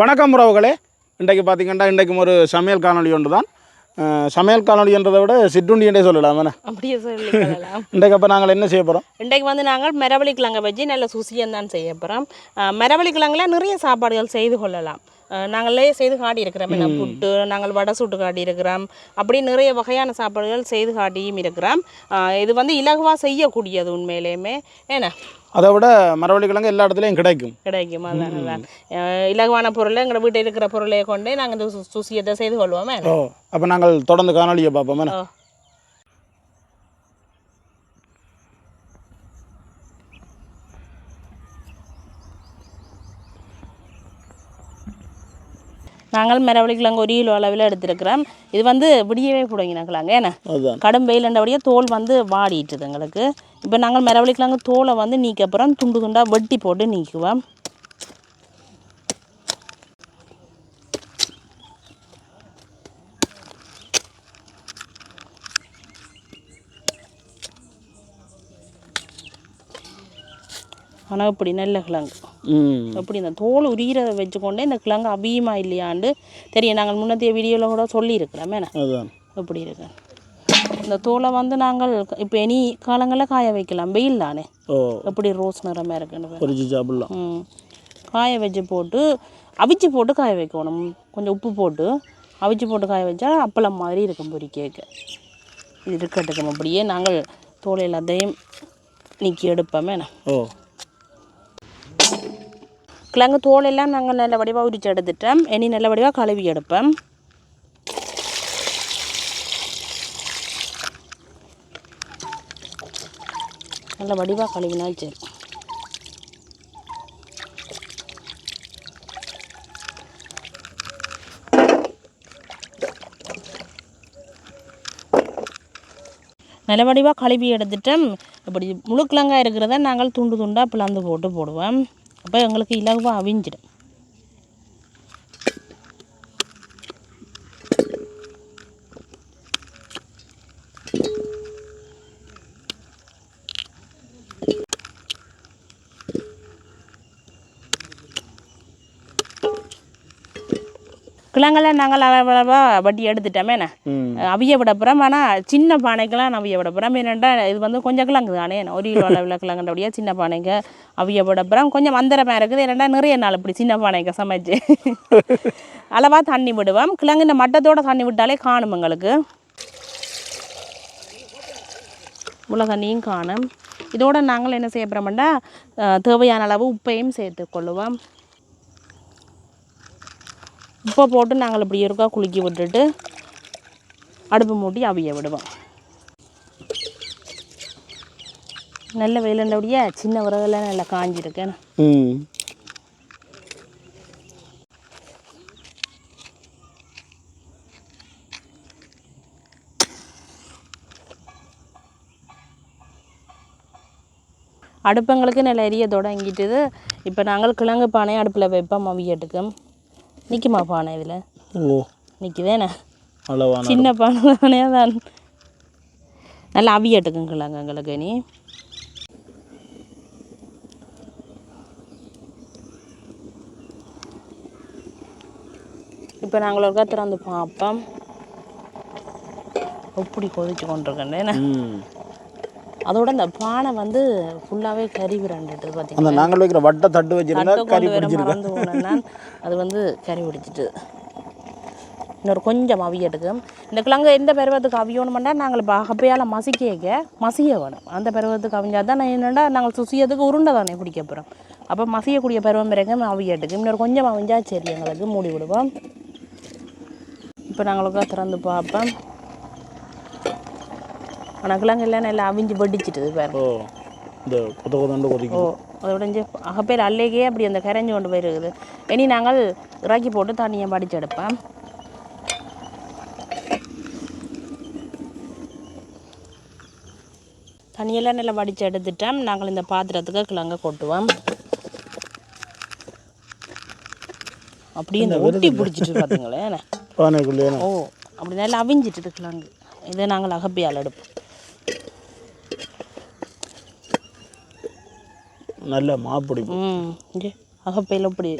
வணக்கம் உறவுகளே. இன்றைக்கு பார்த்திங்கன்னா இன்றைக்கும் ஒரு சமையல் காணொலி ஒன்று தான். சமையல் காணொலின்றதை விட சிற்றுண்டி என்றே சொல்லலாம். அப்படியே சொல்லலாம். இன்றைக்கு அப்போ நாங்கள் என்ன செய்ய போகிறோம்? இன்றைக்கு வந்து நாங்கள் மரவள்ளி கிழங்கை வச்சு நல்ல சுசியம் தான் செய்ய போகிறோம். மரவள்ளி கிழங்குல நிறைய சாப்பாடுகள் செய்து கொள்ளலாம். நாங்களே செய்து காட்டியிருக்கிறோம். புட்டு, நாங்கள் வடை சுட்டு காட்டியிருக்கிறோம். அப்படி நிறைய வகையான சாப்பாடுகள் செய்து காட்டியும் இருக்கிறோம். இது வந்து இலகுவாக செய்யக்கூடியது உண்மையிலேயுமே. ஏன்னா அதை விட மரவள்ளி கிழங்கு எல்லா இடத்துலையும் கிடைக்கும். அதான் இலகுவான பொருளை எங்களை வீட்டில் இருக்கிற பொருளையை கொண்டு நாங்கள் இந்த சுசியத்தை செய்து கொள்வோமே. அப்போ நாங்கள் தொடர்ந்து காணொலியை பார்ப்போமே. நாங்கள் மரவள்ளி கிழங்கு 1 கிலோ அளவில் எடுத்துருக்கிறோம். இது வந்து விடியவே பிடுங்கினாக்கலாங்க. ஏன்னா கடும் வெயிலண்டபடியே தோல் வந்து வாடிட்டுது எங்களுக்கு. இப்போ நாங்கள் மரவள்ளி கிழங்கு தோலை வந்து நீக்கப்புறம் துண்டு துண்டாக வெட்டி போட்டு நீக்குவோம். ஆனால் இப்படி நல்ல கிழங்கு அப்படி இந்த தோல் உரிகிறத வச்சுக்கொண்டே இந்த கிழங்கு அபியமா இல்லையாண்டு தெரியும். நாங்கள் முன்னத்தைய வீடியோவில் கூட சொல்லியிருக்கிறோம். எப்படி இருக்கு இந்த தோலை வந்து நாங்கள் இப்போ எனி காலங்களில் காய வைக்கலாம். வெயில் தானே எப்படி ரோஸ் நிறமாக இருக்குன்னு காய வச்சு போட்டு அவிச்சு போட்டு காய வைக்கணும். கொஞ்சம் உப்பு போட்டு அவிச்சு போட்டு காய வச்சா அப்பளம் மாதிரி இருக்கும் பொரிக்க. இது இருக்கட்டுக்கும். அப்படியே நாங்கள் தோலை எல்லாத்தையும் நீக்கி எடுப்போமே. கிழங்கு தோலெல்லாம் நாங்கள் நல்ல வடிவாக உரிச்சு எடுத்துட்டோம். இனி நல்ல வடிவாக கழுவி எடுப்போம். நல்ல வடிவாக கழுவினா சரி. நல்ல வடிவாக கழுவி எடுத்துட்டோம். இப்படி முழு கிழங்காக இருக்கிறத நாங்கள் துண்டு துண்டாக பிளந்து போட்டு போடுவோம். அப்போ எங்களுக்கு இலகுவாக அவிஞ்சிடும். கிழங்கெல்லாம் நாங்கள் அளவளவாக வட்டி எடுத்துட்டோமே. அவிய விடப்புறம். ஆனால் சின்ன பானைக்கெல்லாம் நான் அவிய விடப்புறம். ஏன்னாண்டா இது வந்து கொஞ்சம் கிழங்கு தானே. 1 கிலோ அளவில் கிழங்குன்றபடியா சின்ன பானைக்கு அவிய விடப்புறம். கொஞ்சம் மந்திரமாக இருக்குது. ஏன்னாண்டா நிறைய நாள் இப்படி சின்ன பானைக்கு சமைச்சு அளவாக தண்ணி விடுவோம். கிழங்கு இந்த மட்டத்தோடு தண்ணி விட்டாலே காணும் எங்களுக்கு. இவ்வளோ தண்ணியும் காணும். இதோடு நாங்கள் என்ன செய்ய போகிறோம்னா தேவையான அளவு உப்பையும் சேர்த்து கொள்ளுவோம். உப்பை போட்டு நாங்கள் இப்படி இருக்கா குலுக்கி விட்டுட்டு அடுப்பு மூட்டி அவிய விடுவோம். நல்ல வெயிலண்டபடியா சின்ன விறகுலாம் நல்லா காஞ்சிருக்கேன். அடுப்பங்களுக்கு நல்ல எரிய தொடங்கிட்டுது. இப்போ நாங்கள் கிழங்கு பானையை அடுப்பில் வைப்போம் அவியட்டுக்கும். நிற்குமா பானை? இதில் நிற்குதேண்ணே. சின்ன பானை தான் நல்லா அவியட்டுக்குங்களாங்க எங்களுக்கு. நீ இப்போ நாங்கள் ஒரு திறந்து பார்ப்போம். எப்படி கொதிச்சு கொண்டிருக்கேன். அதோட இந்த பானை வந்து ஃபுல்லாகவே கறி விரண்டுட்டு பார்த்தீங்கன்னா நாங்கள் வைக்கிற வட்டை தட்டு வச்சுருந்தா கறி மறந்து போனேன்னா அது வந்து கறி பிடிச்சிட்டு இன்னொரு கொஞ்சம் அவியட்டுக்கு. இந்த கிழங்கு எந்த பருவத்துக்கு அவியணுமெண்டா நாங்கள் இப்போ அகப்பையால் மசிய வேணும். அந்த பருவத்துக்கு அவிஞ்சால் தான் என்னென்னா நாங்கள் சுசியத்துக்கு உருண்டை தானே பிடிக்க போகிறோம். அப்போ மசியக்கூடிய பருவம் பிறகு அவியட்டுக்கு. இன்னொரு கொஞ்சம் அவிஞ்சா சரி எங்களுக்கு மூடி விடுவோம். இப்போ நாங்களுக்கு திறந்து பார்ப்போம். ஆனால் கிழங்கு எல்லாம் நல்லா அவிஞ்சு வெடிச்சிட்டுது பாரு. அதோட அகப்பேர் அல்லைக்கே அப்படி அந்த கரைஞ்சி கொண்டு போயிருக்குது. இனி நாங்கள் இறக்கி போட்டு தண்ணியை வடித்து எடுப்போம். தண்ணியெல்லாம் நல்லா வடித்து எடுத்துட்டோம். நாங்கள் இந்த பாத்திரத்துக்கு கிழங்க கொட்டுவோம். அப்படியே இந்த ஒட்டி பிடிச்சிட்டு பார்த்தீங்களேன். அப்படி நல்லா அவிஞ்சிட்டு கிழங்கு. இதை நாங்கள் அகப்பையால் எடுப்போம். நல்ல மாப்பிடி அகப்பையில் இப்படி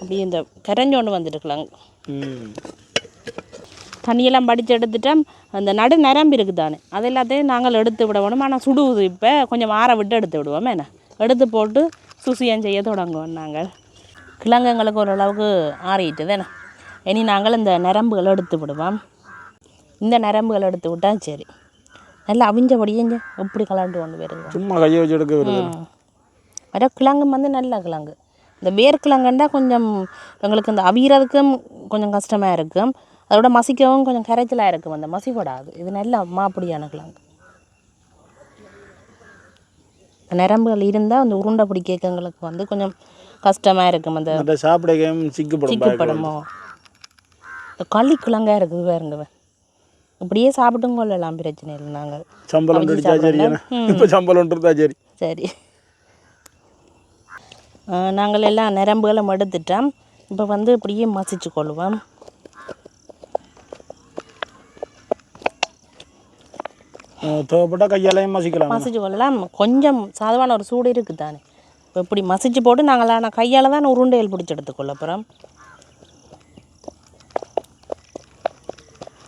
அப்படி இந்த கரைஞ்சோண்டு வந்துட்டுருக்கலாங்க. தண்ணியெல்லாம் படித்து எடுத்துட்டா அந்த நரம்பு இருக்குது தானே அது எல்லாத்தையும் நாங்கள் எடுத்து விட வேணும். ஆனால் சுடுவது இப்போ கொஞ்சம் ஆற விட்டு எடுத்து விடுவோம். என்ன எடுத்து போட்டு சுசியம் செய்ய தொடங்குவோம். நாங்கள் கிழங்குங்களுக்கு ஓரளவுக்கு ஆறிட்டு தானே இனி நாங்கள் இந்த நரம்புகளை எடுத்து விடுவோம். இந்த நரம்புகளை எடுத்து விட்டால் சரி நல்லா அவிஞ்சபடியே எப்படி கலண்டு கொண்டு வருது. சும்மா கையை வச்சு எடுக்க வருது. வர கிழங்கு வந்து நல்ல கிழங்கு. இந்த வேர்க்கிழங்குண்டா கொஞ்சம் எங்களுக்கு இந்த அவிகிறதுக்கும் கொஞ்சம் கஷ்டமாக இருக்கும். அதோட மசிக்கவும் கொஞ்சம் கரைச்சலாக இருக்கும். அந்த மசிப்படாது. இது நல்ல மாப்படியான கிழங்கு. நரம்புகள் இருந்தால் அந்த உருண்டை பிடி கேட்கங்களுக்கு வந்து கொஞ்சம் கஷ்டமாக இருக்கும். அந்த சாப்பிட சிக்குப்படமோ இந்த களி கிழங்காக இருக்குது பாருங்க. இப்படியே சாப்பிட்டும் கொள்ளலாம், பிரச்சனை இல்லை. நாங்கள் சரி நாங்கள் எல்லாம் நரம்புகளும் எடுத்துட்டோம். இப்போ வந்து இப்படியே மசிச்சு கொள்வோம். தேவைப்பட்டால் கையாலையும் மசிச்சு கொள்ளலாம். கொஞ்சம் சாதமான ஒரு சூடு இருக்குது தானே. இப்போ இப்படி மசிச்சு போட்டு நாங்கள் ஆனால் கையால் தான் உருண்டைகள் பிடிச்சி எடுத்துக்கொள்ள அப்புறம்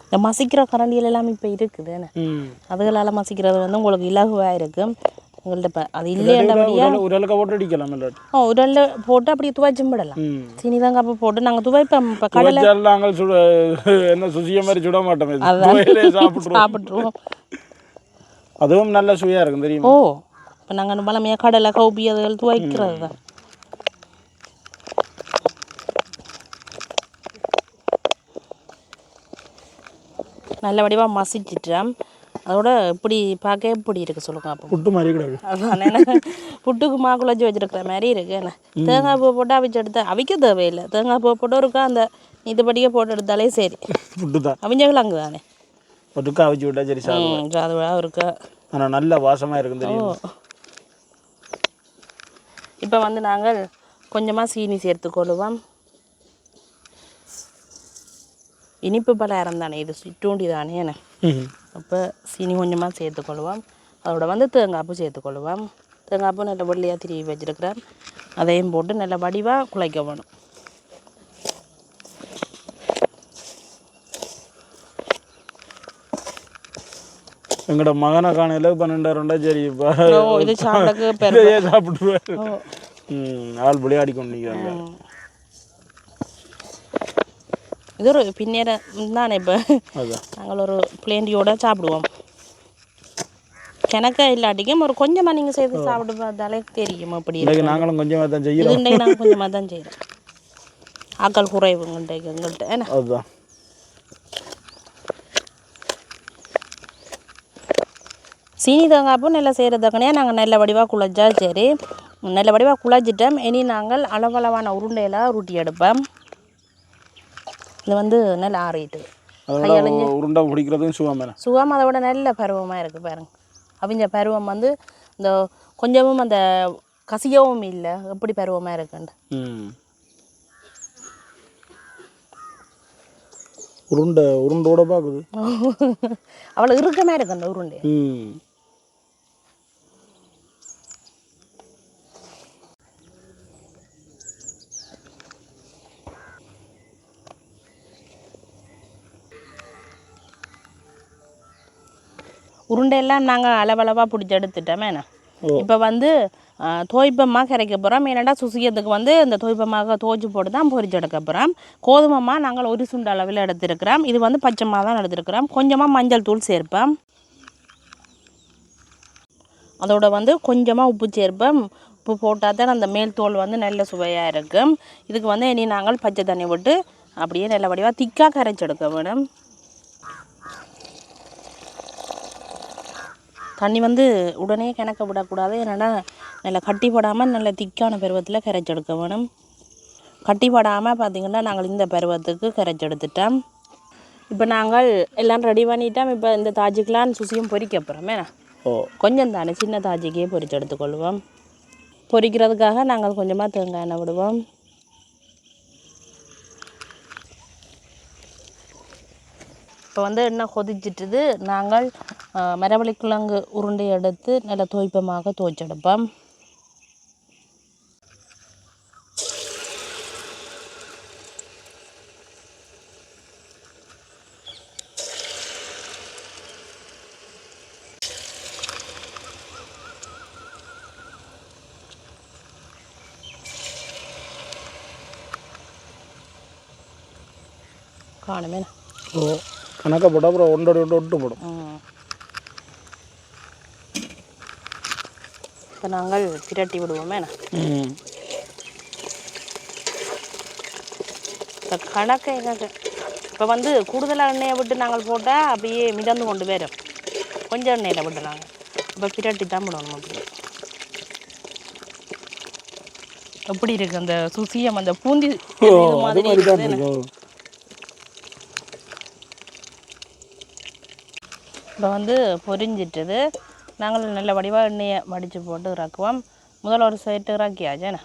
இந்த மசிக்கிற கரண்டிகள் எல்லாமே இப்போ இருக்குது தானே. அதுகளால் மசிக்கிறது வந்து உங்களுக்கு இலகுவாக இருக்கும். உங்கள்ட்ட இப்போ அது இல்லையண்டபடியா உரலில் போட்டு அப்படியே துவைச்சும் விடலாம். சீனி தான் கப்பை போட்டு நாங்கள் துவைப்போம். இப்போ கடலை என்ன சுசிய மாதிரி சுட மாட்டோம், சாப்பிட்ருவோம். அதுவும் நல்ல சுவையாக இருக்கும் தெரியும். இப்போ நாங்கள் பழமையாக கடலை கவுப்பி அதுகள் துவைக்கிறது தான். நல்ல வடிவாக மசிச்சிட்டோம். அதோட இப்படி பார்க்க எப்படி இருக்குது சொல்லுங்க. அப்போ புட்டு மாதிரி கிடையாது. அதான் என்ன புட்டுக்கு குழச்சி வச்சுருக்கிற மாதிரி இருக்குது. என்ன தேங்காய் பூ போட்டு அவிச்சு எடுத்து அவிக்க தேவையில்லை. தேங்காய் பூ போட்டு இருக்கா அந்த இதுபடியே போட்டு எடுத்தாலே சரி. புட்டு தான் அவிஞ்சங்களாங்க தானே. புட்டுக்கு அவிச்சு விட்டா சரி சாதுவாக இருக்கா. ஆனால் நல்ல வாசமாக இருக்கும் தெரியும். இப்போ வந்து நாங்கள் கொஞ்சமாக சீனி சேர்த்துக்கொள்ளுவோம். இனிப்பு பலகாரம் தானே இது, சிற்றுண்டி தானே. என்ன அப்போ சீனி கொஞ்சமாக சேர்த்துக்கொள்வோம். அதோட வந்து தேங்காய்ப்பூ சேர்த்துக்கொள்வோம். தேங்காய்ப்பூ நல்ல வெள்ளையாக திருவி வச்சுருக்கிறேன். அதையும் போட்டு நல்ல வடிவாக குழைக்க வேணும். எங்களோட மகனை காணையில் 12 சரி இப்போ இது சாப்பிட்டுருவாரு. ஆள் விளையாடி கொண்டிருக்கிறாங்க. இது ஒரு பின்னேற தானே. இப்போ நாங்கள் ஒரு பிளேண்டியோட சாப்பிடுவோம். கிணக்க இல்லாட்டிக்கும் ஒரு கொஞ்சமாக நீங்கள் சேர்த்து சாப்பிட்டு பார்த்தாலே தெரியும். அப்படி நாங்களும் கொஞ்சமாக தான் செய்கிறோம். இன்றைக்கு நாங்கள் கொஞ்சமாக தான் செய்கிறோம். ஆக்கள் குறைவுங்க எங்கள்கிட்ட. என்ன அதுதான் சீனி தேங்காய்ப்பூ நல்லா செய்கிறதுக்குனே நாங்கள் நல்ல வடிவாக குழச்சா சரி. நல்ல வடிவாக குழச்சிட்டோம். இனி நாங்கள் அளவளவான உருண்டையெல்லாம் உருட்டி எடுப்போம். இது வந்து நல்லா ஆறிட்டு உருண்டை பிடிக்கிறதும் சுகம் அதை விட நல்ல பருவமாக இருக்குது பாருங்க. அவிஞ்ச பருவம் வந்து இந்த கொஞ்சமும் அந்த கசியவும் இல்லை. எப்படி பருவமாக இருக்குண்டு உருண்டோட பார்க்குது. அவ்வளோ இறுக்கமாக இருக்கு அந்த உருண்டை. உருண்டையெல்லாம் நாங்கள் அளவளவாக பிடிச்சி எடுத்துட்டோமே. இப்போ வந்து தோய்ப்பமாக கரைக்க போகிறோம். ஏன்னாடா சுசியத்துக்கு வந்து இந்த தோய்ப்பமாக தோய்ச்சி போட்டு தான் பொரிச்சு எடுக்க போகிறோம். கோதுமைமாக நாங்கள் ஒரு சுண்டு அளவில் எடுத்துருக்கிறோம். இது வந்து பச்சைமாக தான் எடுத்துருக்கிறோம். கொஞ்சமாக மஞ்சள் தூள் சேர்ப்போம். அதோட வந்து கொஞ்சமாக உப்பு சேர்ப்போம். உப்பு போட்டால் தான் அந்த மேல் தோல் வந்து நல்ல சுவையாக இருக்கும். இதுக்கு வந்து இனி நாங்கள் பச்சை தண்ணி விட்டு அப்படியே நல்ல வடிவாக திக்காக கரைச்சி எடுக்க வேணும். தண்ணி வந்து உடனே கிணக்க விடக்கூடாது. ஏன்னா நல்லா கட்டி போடாமல் நல்ல திக்கான பருவத்தில் கரைச்சி எடுக்க வேணும். கட்டி போடாமல் பார்த்திங்கன்னா நாங்கள் இந்த பருவத்துக்கு கரைச்சி எடுத்துட்டோம். இப்போ நாங்கள் எல்லாம் ரெடி பண்ணிட்டோம். இப்போ இந்த தாஜிக்கெலாம் சுசியும் பொரிக்க போகிறோமே. கொஞ்சம் தானே சின்ன தாஜிக்கே பொரிச்சு எடுத்துக்கொள்வோம். பொரிக்கிறதுக்காக நாங்கள் கொஞ்சமாக தேங்காய் எண்ணெய் விடுவோம். இப்போ வந்து எண்ணெய் கொதிச்சிட்டுது. நாங்கள் மரவள்ளிக்கிழங்கு உருண்டை எடுத்து நல்லா தோய்ப்பமாக துவைச்சி எடுப்போம். காணுமே. ஓ கணக்காக போட்டால் அப்புறம் ஒன்றோட ஒட்டு போடும். இப்போ நாங்கள் பிரட்டி விடுவோமே. இப்போ கணக்கு எனக்கு இப்போ வந்து கூடுதலாக எண்ணெயை விட்டு நாங்கள் போட்டால் அப்படியே மிதந்து கொண்டு வரும். கொஞ்சம் எண்ணெயில் விட்டு நாங்கள் இப்போ பிரட்டி தான் விடணும். அப்படி எப்படி இருக்குது அந்த சுசியம் அந்த பூந்தி மாதிரி இருக்குது. இப்போ வந்து பொரிஞ்சிட்டது. நாங்கள் நல்ல வடிவாக எண்ணெயை வடித்து போட்டு இறக்குவோம். முதல்ல ஒரு சைட்டு இறக்கியாச்சேண்ணே.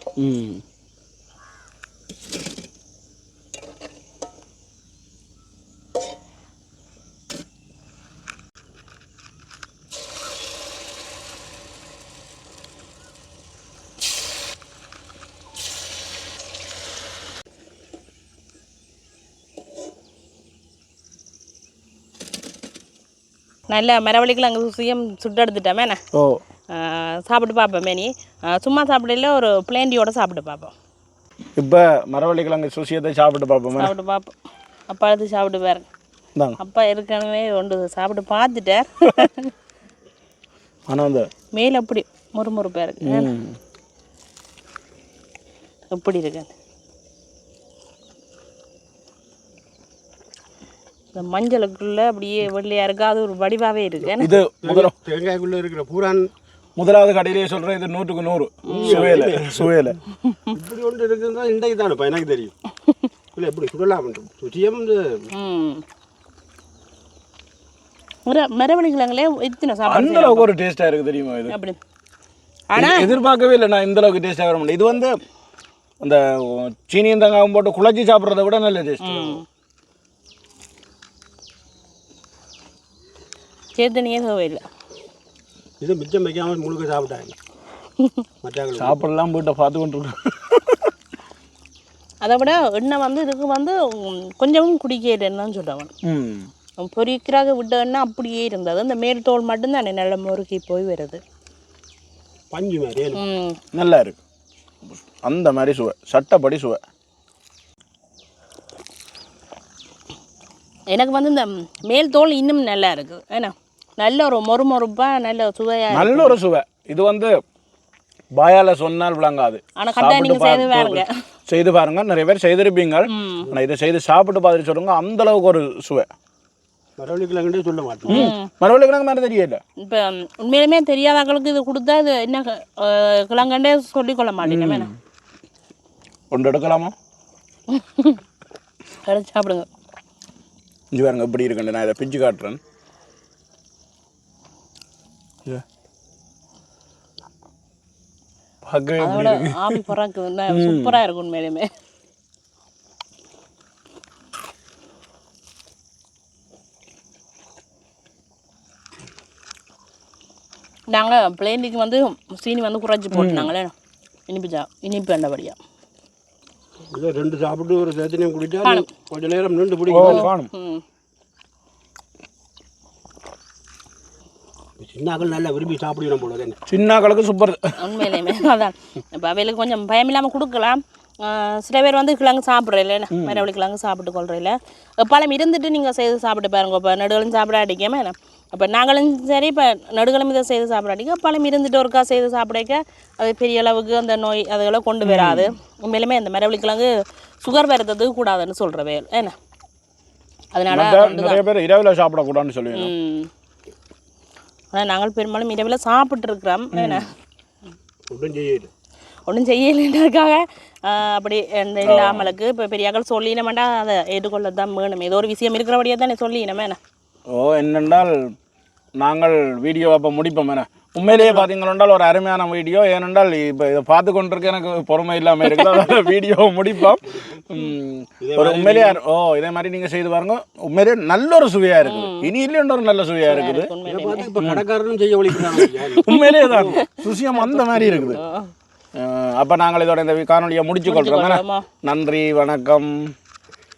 நல்ல மரவள்ளிக்குள்ள அங்கே சுயம் சுட்டு எடுத்துட்டோமேண்ணே. ஓ சாப்பிட்டு பார்ப்போமே. நீ சும்மா சாப்பிடல ஒரு பிளேண்டியோட சாப்பிட்டு பார்ப்போம். இப்போ மரவள்ளிக்கிழங்கு சுசியத்தை சாப்பிட்டு பார்ப்போம். சாப்பிட்டு பார்ப்போம். அப்பா எடுத்து சாப்பிட்டு பாருங்க. அப்பா ஏற்கனவே ஒன்று சாப்பிட்டு பார்த்துட்டார். ஆனால் அந்த மேலே அப்படி முறுமுறுப்பாக இருக்கு. எப்படி இருக்கு இந்த மஞ்சளுக்குள்ள அப்படியே வெள்ளையா இருக்கு. அது ஒரு வடிவாகவே இருக்கு. இது தேங்காய்க்குள்ளே இருக்கிற பூரான் முதலாவது கடையிலேயே சொல்கிறேன். இது 100க்கு 100 சுவையில் இப்படி ஒன்று இருக்குதுன்னா இன்றைக்கு தானேப்பா எனக்கு தெரியும். இல்லை எப்படி சுடலாம் சுச்சியம் மரவள்ளிக்கிழங்குலே இத்தனை சாப்பிட அந்த அளவுக்கு ஒரு டேஸ்ட்டாக இருக்குது தெரியுமா? இது அப்படி ஆனால் எதிர்பார்க்கவே இல்லை நான் இந்த அளவுக்கு டேஸ்ட்டாக வர முடியும். இது வந்து அந்த சீனியும் தங்காவும் போட்டு குழச்சி சாப்பிட்றத விட நல்ல டேஸ்ட். சேத்தனியே தேவையில்லை. இது மிச்சம் வைக்காமல் முழுக்க சாப்பிட்டாங்க. மற்ற சாப்பிடலாம் போயிட்ட பார்த்து கொண்டிருக்கோம். அதை விட எண்ணெய் வந்து இதுக்கு வந்து கொஞ்சமும் குடிக்கிறேன்னு சொல்லுவாங்க. பொரிக்கிறாக விட்ட எண்ணெய் அப்படியே இருந்தது. அந்த மேல் தோல் மட்டும்தான் நல்ல முறுக்கி போய் வருது. பஞ்சு மாதிரி நல்லா இருக்கு. அந்த மாதிரி சுவை, சட்டப்படி சுவை. எனக்கு வந்து இந்த மேல் தோல் இன்னும் நல்லா இருக்குது. ஏன்னா நல்ல ஒரு மொறுமொறுப்பாக நல்ல சுவையாக நல்ல ஒரு சுவை. இது வந்து பாயால சொன்னால் விளங்காது. ஆனால் கட்டாயம் நீங்கள் செய்து பாருங்க. நிறைய பேர் செய்திருப்பீங்க. ஆனால் இதை செய்து சாப்பிட்டு பார்த்துட்டு சொல்லுங்க. அந்த அளவுக்கு ஒரு சுவை. மரவள்ளிக்கிழங்குன்னு சொல்ல மாட்டோம். மரவள்ளிக்கிழங்கு மாதிரி தெரியல. இப்போ உண்மையிலுமே தெரியாதவங்களுக்கு இது கொடுத்தா இது என்ன கிழங்கண்டே சொல்லிக்கொள்ள மாட்டேன். ஒன்று எடுக்கலாமா? எடுத்து சாப்பிடுங்க. இஞ்சி பாருங்க எப்படி இருக்குன்னு. நான் இதை பிஞ்சு காட்டுறேன். அதோட ஆவி பறாக்கு சூப்பராக இருக்கும் உண்மையிலுமே. நாங்கள் பிளேண்டிக்கு வந்து சீனி வந்து குறைச்சி போட்டுனாங்களே இனிப்பு வேண்டபடியா. இல்லை 2 சாப்பிட்டு ஒரு சேத்தனையும் குடிச்சா கொஞ்சம் நேரம் நின்று பிடிக்கும். சின்னாக்கள் நல்லா விரும்பி சாப்பிடணும் போல. சின்னாக்களுக்கு சூப்பர் உண்மையிலேயுமே. அதான் இப்போ அவைகளுக்கு கொஞ்சம் பயம் இல்லாமல் கொடுக்கலாம். சில பேர் வந்து கிழங்கு சாப்பிட்றதில்ல, மரவள்ளி கிழங்கு சாப்பிட்டு கொள்றதில்ல. பழம் இருந்துட்டு நீங்கள் செய்து சாப்பிட்டு பாருங்க. இப்போ நடுகளும் சாப்பிட அடிக்காம இப்போ நாங்களும் சரி இப்போ நடுகளும் இதை செய்து சாப்பிட அடிக்க பழம் இருந்துட்டு ஒருக்கா செய்து சாப்பிடக்க அது பெரிய அளவுக்கு அந்த நோய் அதுகளை கொண்டு வராது. உண்மையிலுமே அந்த மரவள்ளி கிழங்கு சுகர் வரதுக்கு கூடாதுன்னு சொல்கிறவே ஏன்னா அதனால நிறைய பேர் இரவில் சாப்பிடக்கூடாதுன்னு சொல்லுவீங்க. ஆனால் நாங்கள் பெரும்பாலும் இரவில் சாப்பிட்ருக்குறோம். ஏன்னா ஒன்றும் செய்யலைன்றதுக்காக அப்படி இல்லாமலுக்கு இப்போ பெரியாக்கள் சொல்லினமாண்டா அதை எதிர்கொள்ள தான் வேணும். ஏதோ ஒரு விஷயம் இருக்கிறபடியாக தானே சொல்லினமே. என்னென்றால் நாங்கள் வீடியோ அப்போ முடிப்போம். உண்மையிலேயே பார்த்தீங்கன்னா ஒரு அருமையான வீடியோ. ஏனென்றால் இப்போ இதை பார்த்து கொண்டிருக்க எனக்கு பொறுமை இல்லாமல் இருக்குது. அதனால் வீடியோ முடிப்போம். ஒரு உண்மையிலேயே இதே மாதிரி நீங்கள் செய்து பாருங்க. உண்மையிலேயே நல்ல ஒரு சுவையாக இருக்குது. இனி இல்லைன்ற ஒரு நல்ல சுவையாக இருக்குது. கடைக்காரனும் செய்ய ஒழிக்கிறாங்க. உண்மையிலேயே தான் சுசியம் அந்த மாதிரி இருக்குது. அப்போ நாங்கள் இதோட இந்த காணொலியை முடிச்சு கொள்கிறோம். நன்றி, வணக்கம்.